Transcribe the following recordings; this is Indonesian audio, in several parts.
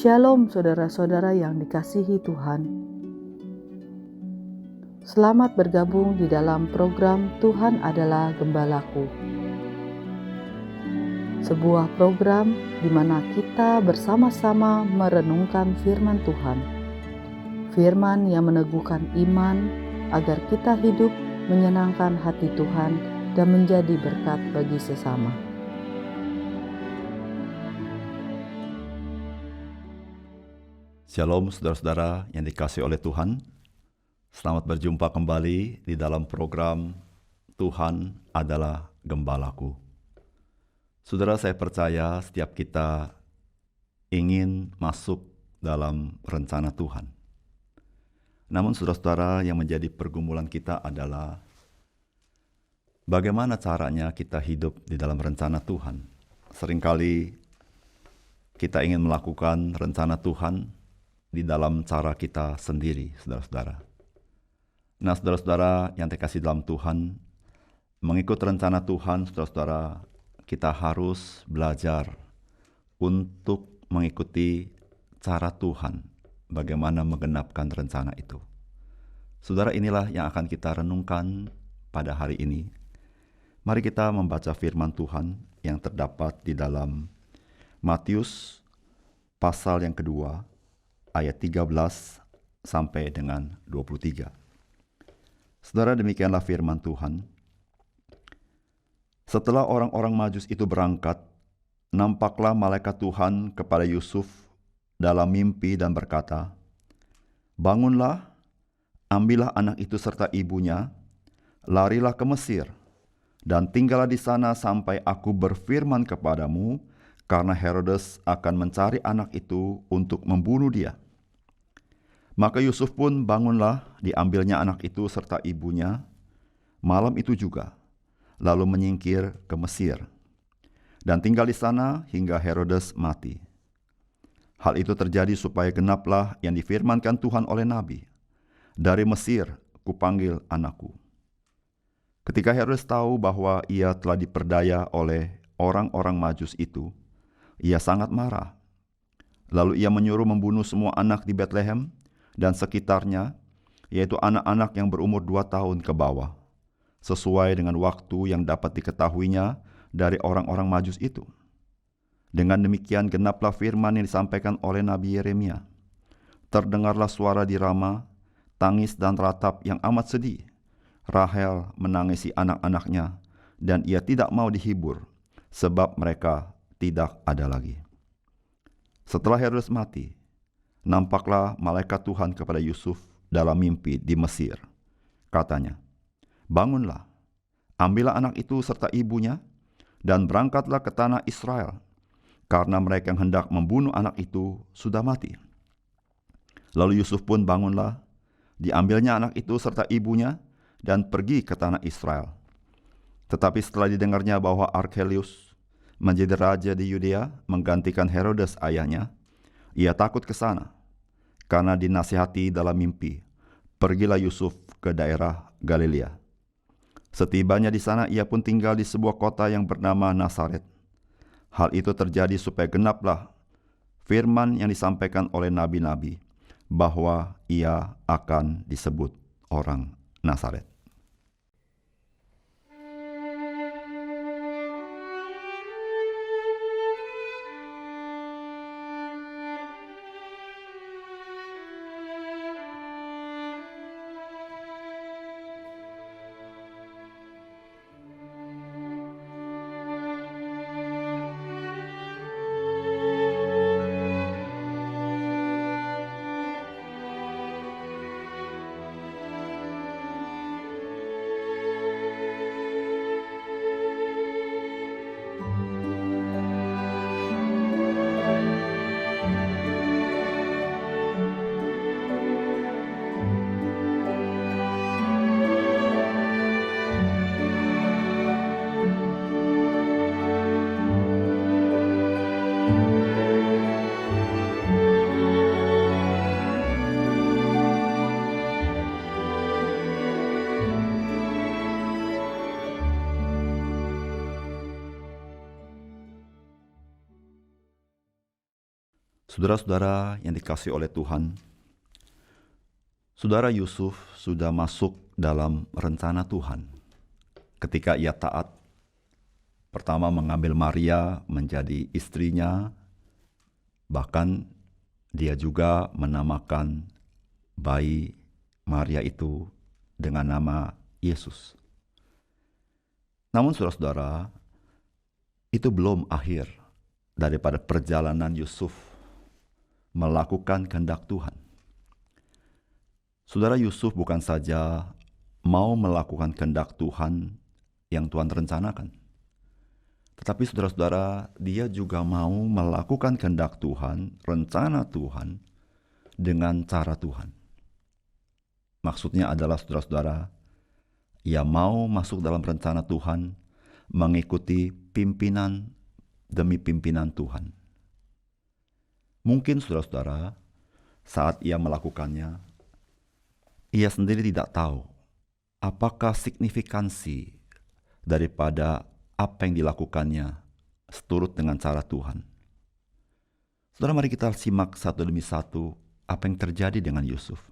Shalom saudara-saudara yang dikasihi Tuhan. Selamat bergabung di dalam program Tuhan Adalah Gembalaku. Sebuah program di mana kita bersama-sama merenungkan firman Tuhan. Firman yang meneguhkan iman agar kita hidup menyenangkan hati Tuhan dan menjadi berkat bagi sesama. Shalom saudara-saudara yang dikasihi oleh Tuhan. Selamat berjumpa kembali di dalam program Tuhan Adalah Gembalaku. Saudara, saya percaya setiap kita ingin masuk dalam rencana Tuhan. Namun saudara-saudara, yang menjadi pergumulan kita adalah bagaimana caranya kita hidup di dalam rencana Tuhan. Seringkali kita ingin melakukan rencana Tuhan di dalam cara kita sendiri, saudara-saudara. Nah, saudara-saudara yang dikasihi dalam Tuhan, mengikut rencana Tuhan, saudara-saudara, kita harus belajar untuk mengikuti cara Tuhan, bagaimana menggenapkan rencana itu. Saudara, inilah yang akan kita renungkan pada hari ini. Mari kita membaca firman Tuhan yang terdapat di dalam Matius pasal yang kedua, ayat 13 sampai dengan 23. Saudara, demikianlah firman Tuhan. Setelah orang-orang Majus itu berangkat, nampaklah malaikat Tuhan kepada Yusuf dalam mimpi dan berkata, "Bangunlah, ambillah anak itu serta ibunya, larilah ke Mesir, dan tinggallah di sana sampai aku berfirman kepadamu, karena Herodes akan mencari anak itu untuk membunuh dia." Maka Yusuf pun bangunlah, diambilnya anak itu serta ibunya, malam itu juga, lalu menyingkir ke Mesir, dan tinggal di sana hingga Herodes mati. Hal itu terjadi supaya genaplah yang difirmankan Tuhan oleh Nabi, "Dari Mesir kupanggil anakku." Ketika Herodes tahu bahwa ia telah diperdaya oleh orang-orang Majus itu, ia sangat marah. Lalu ia menyuruh membunuh semua anak di Betlehem dan sekitarnya, yaitu anak-anak yang berumur 2 tahun ke bawah, sesuai dengan waktu yang dapat diketahuinya dari orang-orang Majus itu. Dengan demikian genaplah firman yang disampaikan oleh Nabi Yeremia. Terdengarlah suara di Rama, tangis dan ratap yang amat sedih. Rahel menangisi anak-anaknya, dan ia tidak mau dihibur, sebab mereka tidak ada lagi. Setelah Herodes mati, nampaklah malaikat Tuhan kepada Yusuf dalam mimpi di Mesir. Katanya, "Bangunlah, ambillah anak itu serta ibunya, dan berangkatlah ke tanah Israel, karena mereka yang hendak membunuh anak itu sudah mati." Lalu Yusuf pun bangunlah, diambilnya anak itu serta ibunya, dan pergi ke tanah Israel. Tetapi setelah didengarnya bahwa Archelaus menjadi raja di Yudea menggantikan Herodes ayahnya, ia takut ke sana. Karena dinasihati dalam mimpi, pergilah Yusuf ke daerah Galilea. Setibanya di sana, ia pun tinggal di sebuah kota yang bernama Nazaret. Hal itu terjadi supaya genaplah firman yang disampaikan oleh nabi-nabi, bahwa ia akan disebut orang Nazaret. Saudara-saudara yang dikasihi oleh Tuhan, saudara Yusuf sudah masuk dalam rencana Tuhan ketika ia taat. Pertama mengambil Maria menjadi istrinya, bahkan dia juga menamakan bayi Maria itu dengan nama Yesus. Namun saudara-saudara, itu belum akhir daripada perjalanan Yusuf melakukan kehendak Tuhan. Saudara, Yusuf bukan saja mau melakukan kehendak Tuhan yang Tuhan rencanakan, tetapi saudara-saudara, dia juga mau melakukan kehendak Tuhan, rencana Tuhan, dengan cara Tuhan. Maksudnya adalah saudara-saudara, ia mau masuk dalam rencana Tuhan, mengikuti pimpinan demi pimpinan Tuhan. Mungkin saudara-saudara, saat ia melakukannya, ia sendiri tidak tahu apakah signifikansi daripada apa yang dilakukannya seturut dengan cara Tuhan. Saudara, mari kita simak satu demi satu apa yang terjadi dengan Yusuf.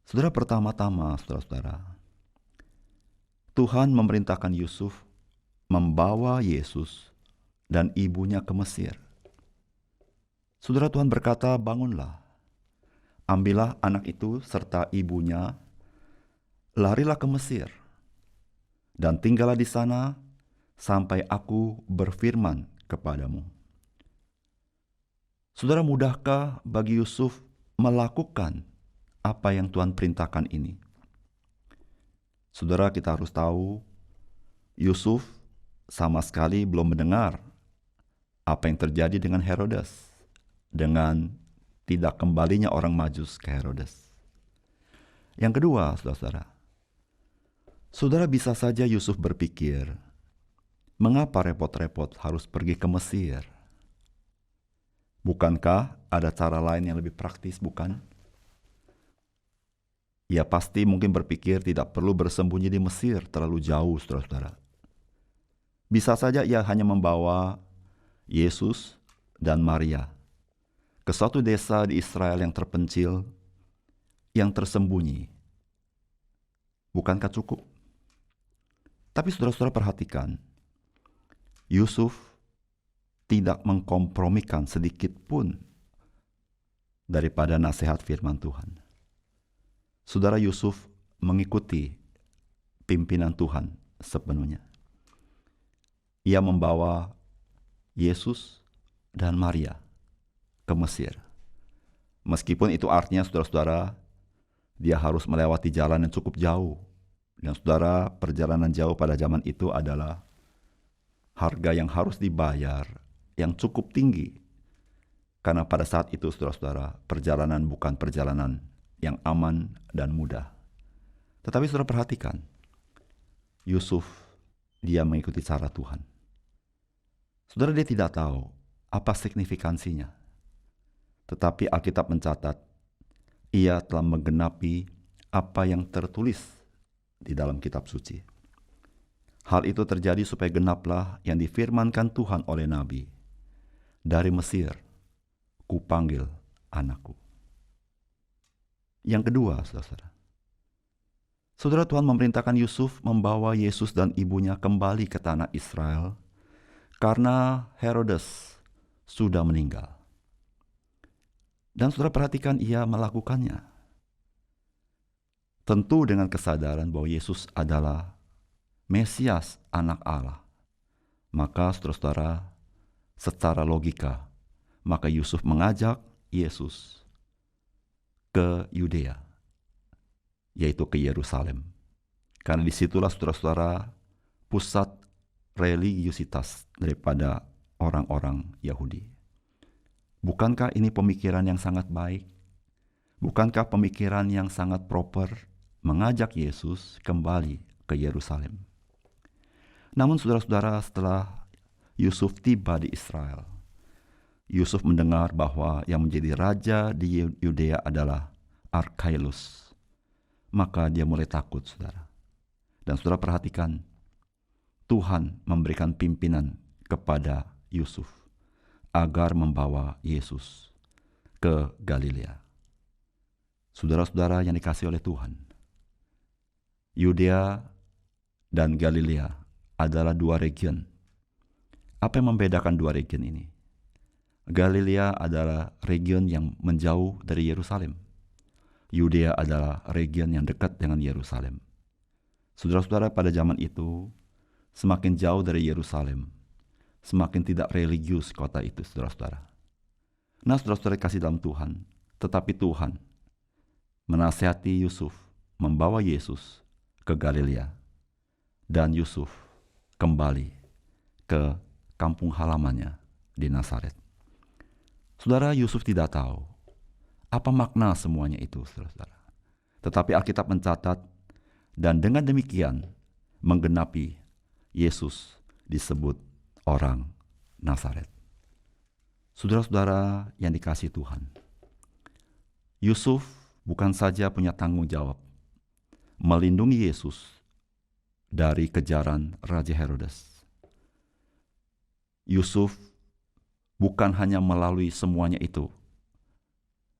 Saudara, pertama-tama, saudara-saudara, Tuhan memerintahkan Yusuf membawa Yesus dan ibunya ke Mesir. Saudara, Tuhan berkata, bangunlah, ambillah anak itu serta ibunya, larilah ke Mesir, dan tinggallah di sana sampai aku berfirman kepadamu. Saudara, mudahkah bagi Yusuf melakukan apa yang Tuhan perintahkan ini? Saudara, kita harus tahu, Yusuf sama sekali belum mendengar apa yang terjadi dengan Herodes, dengan tidak kembalinya orang Majus ke Herodes. Yang kedua, saudara-saudara, saudara bisa saja Yusuf berpikir, mengapa repot-repot harus pergi ke Mesir? Bukankah ada cara lain yang lebih praktis, bukan? Ia pasti mungkin berpikir tidak perlu bersembunyi di Mesir terlalu jauh, saudara-saudara. Bisa saja ia hanya membawa Yesus dan Maria ke suatu desa di Israel yang terpencil, yang tersembunyi. Bukankah cukup? Tapi saudara-saudara perhatikan, Yusuf tidak mengkompromikan sedikit pun daripada nasihat firman Tuhan. Saudara, Yusuf mengikuti pimpinan Tuhan sepenuhnya. Ia membawa Yesus dan Maria ke Mesir. Meskipun itu artinya, saudara-saudara, dia harus melewati jalan yang cukup jauh. Dan saudara, perjalanan jauh pada zaman itu adalah harga yang harus dibayar yang cukup tinggi. Karena pada saat itu, saudara-saudara, perjalanan bukan perjalanan yang aman dan mudah. Tetapi saudara perhatikan, Yusuf, dia mengikuti cara Tuhan. Saudara, dia tidak tahu apa signifikansinya. Tetapi Alkitab mencatat, ia telah menggenapi apa yang tertulis di dalam kitab suci. Hal itu terjadi supaya genaplah yang difirmankan Tuhan oleh Nabi. Dari Mesir, kupanggil anakku. Yang kedua, saudara. Saudara, Tuhan memerintahkan Yusuf membawa Yesus dan ibunya kembali ke tanah Israel karena Herodes sudah meninggal. Dan saudara perhatikan, ia melakukannya. Tentu dengan kesadaran bahwa Yesus adalah Mesias, anak Allah. Maka saudara-saudara, secara logika, maka Yusuf mengajak Yesus ke Yudea, yaitu ke Yerusalem. Karena disitulah saudara-saudara pusat religiusitas daripada orang-orang Yahudi. Bukankah ini pemikiran yang sangat baik? Bukankah pemikiran yang sangat proper mengajak Yesus kembali ke Yerusalem? Namun saudara-saudara, setelah Yusuf tiba di Israel, Yusuf mendengar bahwa yang menjadi raja di Yudea adalah Archelaus. Maka dia mulai takut, saudara. Dan saudara perhatikan, Tuhan memberikan pimpinan kepada Yusuf agar membawa Yesus ke Galilea. Saudara-saudara yang dikasihi oleh Tuhan, Yudea dan Galilea adalah dua region. Apa yang membedakan dua region ini? Galilea adalah region yang menjauh dari Yerusalem. Yudea adalah region yang dekat dengan Yerusalem. Saudara-saudara, pada zaman itu, semakin jauh dari Yerusalem, semakin tidak religius kota itu, saudara-saudara. Nah, saudara-saudara kasih dalam Tuhan, tetapi Tuhan menasihati Yusuf membawa Yesus ke Galilea, dan Yusuf kembali ke kampung halamannya di Nazaret. Saudara, Yusuf tidak tahu apa makna semuanya itu, saudara-saudara. Tetapi Alkitab mencatat, dan dengan demikian menggenapi Yesus disebut orang Nazaret. Saudara-saudara yang dikasihi Tuhan, Yusuf bukan saja punya tanggung jawab melindungi Yesus dari kejaran Raja Herodes. Yusuf bukan hanya melalui semuanya itu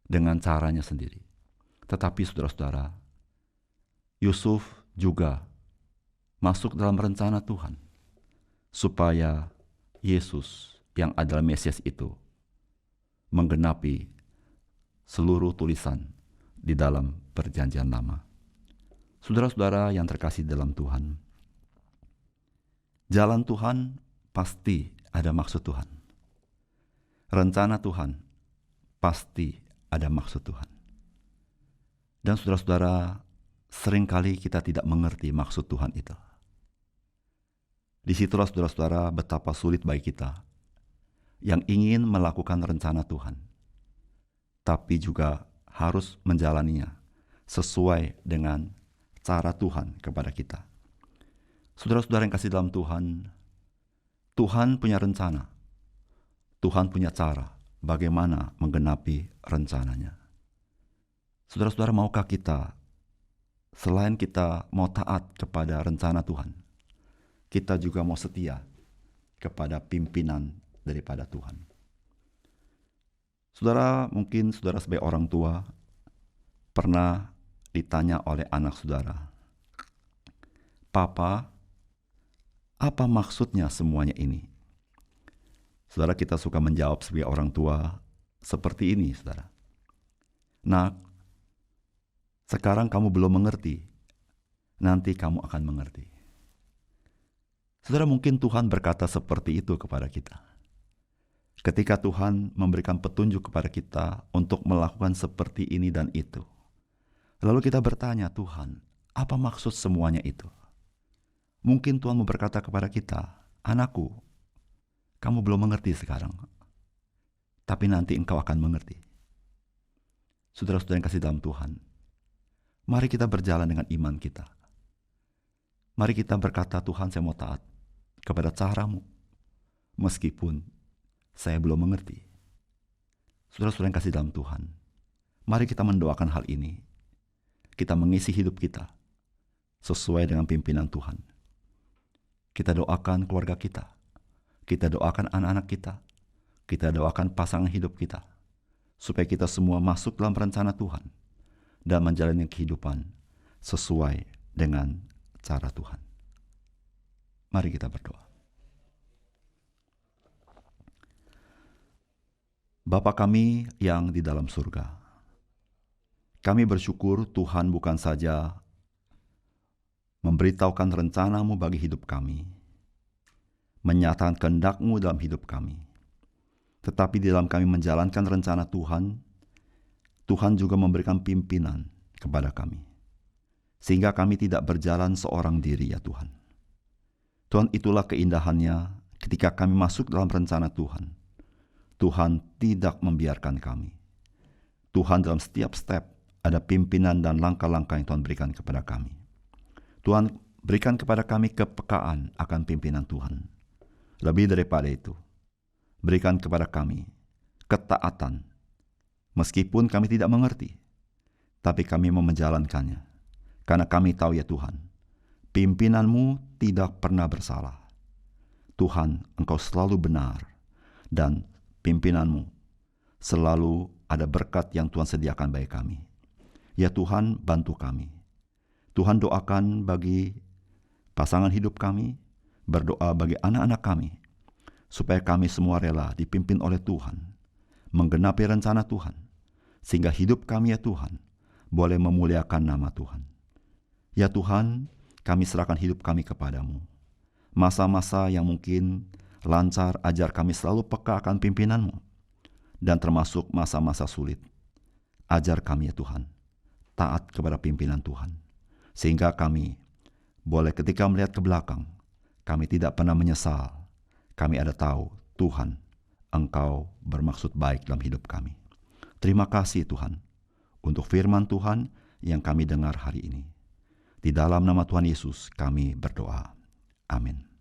dengan caranya sendiri, tetapi saudara-saudara, Yusuf juga masuk dalam rencana Tuhan supaya Yesus yang adalah Mesias itu menggenapi seluruh tulisan di dalam Perjanjian Lama. Saudara-saudara yang terkasih dalam Tuhan, jalan Tuhan pasti ada maksud Tuhan. Rencana Tuhan pasti ada maksud Tuhan. Dan saudara-saudara, seringkali kita tidak mengerti maksud Tuhan itu. Disitulah saudara-saudara betapa sulit bagi kita yang ingin melakukan rencana Tuhan, tapi juga harus menjalaninya sesuai dengan cara Tuhan kepada kita. Saudara-saudara yang kasih dalam Tuhan, Tuhan punya rencana, Tuhan punya cara bagaimana menggenapi rencananya. Saudara-saudara, maukah kita, selain kita mau taat kepada rencana Tuhan, kita juga mau setia kepada pimpinan daripada Tuhan? Saudara, mungkin saudara sebagai orang tua pernah ditanya oleh anak saudara, "Papa, apa maksudnya semuanya ini?" Saudara, kita suka menjawab sebagai orang tua seperti ini, saudara. "Nak, sekarang kamu belum mengerti, nanti kamu akan mengerti." Saudara, mungkin Tuhan berkata seperti itu kepada kita. Ketika Tuhan memberikan petunjuk kepada kita untuk melakukan seperti ini dan itu, lalu kita bertanya, "Tuhan, apa maksud semuanya itu?" Mungkin Tuhan mau berkata kepada kita, "Anakku, kamu belum mengerti sekarang, tapi nanti engkau akan mengerti." Saudara-saudara yang kasih dalam Tuhan, mari kita berjalan dengan iman kita. Mari kita berkata, "Tuhan, saya mau taat kepada cara-Mu, meskipun saya belum mengerti." Saudara-saudara yang kasih dalam Tuhan, mari kita mendoakan hal ini. Kita mengisi hidup kita sesuai dengan pimpinan Tuhan. Kita doakan keluarga kita, kita doakan anak-anak kita doakan pasangan hidup kita, supaya kita semua masuk dalam rencana Tuhan dan menjalani kehidupan sesuai dengan cara Tuhan. Mari kita berdoa. Bapa kami yang di dalam surga, kami bersyukur Tuhan bukan saja memberitahukan rencana-Mu bagi hidup kami, menyatakan kehendak-Mu dalam hidup kami, tetapi di dalam kami menjalankan rencana Tuhan, Tuhan juga memberikan pimpinan kepada kami, sehingga kami tidak berjalan seorang diri, ya Tuhan. Tuhan, itulah keindahannya ketika kami masuk dalam rencana Tuhan. Tuhan tidak membiarkan kami. Tuhan dalam setiap step ada pimpinan dan langkah-langkah yang Tuhan berikan kepada kami. Tuhan berikan kepada kami kepekaan akan pimpinan Tuhan. Lebih daripada itu, berikan kepada kami ketaatan. Meskipun kami tidak mengerti, tapi kami mau menjalankannya. Karena kami tahu, ya Tuhan, pimpinan-Mu tidak pernah bersalah. Tuhan, Engkau selalu benar, dan pimpinan-Mu, selalu ada berkat yang Tuhan sediakan bagi kami. Ya Tuhan, bantu kami. Tuhan, doakan bagi pasangan hidup kami, berdoa bagi anak-anak kami, supaya kami semua rela dipimpin oleh Tuhan, menggenapi rencana Tuhan, sehingga hidup kami ya Tuhan, boleh memuliakan nama Tuhan. Ya Tuhan, kami serahkan hidup kami kepadamu. Masa-masa yang mungkin lancar, ajar kami selalu peka akan pimpinan-Mu, dan termasuk masa-masa sulit. Ajar kami ya Tuhan, taat kepada pimpinan Tuhan, sehingga kami boleh ketika melihat ke belakang, kami tidak pernah menyesal. Kami ada tahu, Tuhan, Engkau bermaksud baik dalam hidup kami. Terima kasih Tuhan, untuk firman Tuhan yang kami dengar hari ini. Di dalam nama Tuhan Yesus kami berdoa. Amin.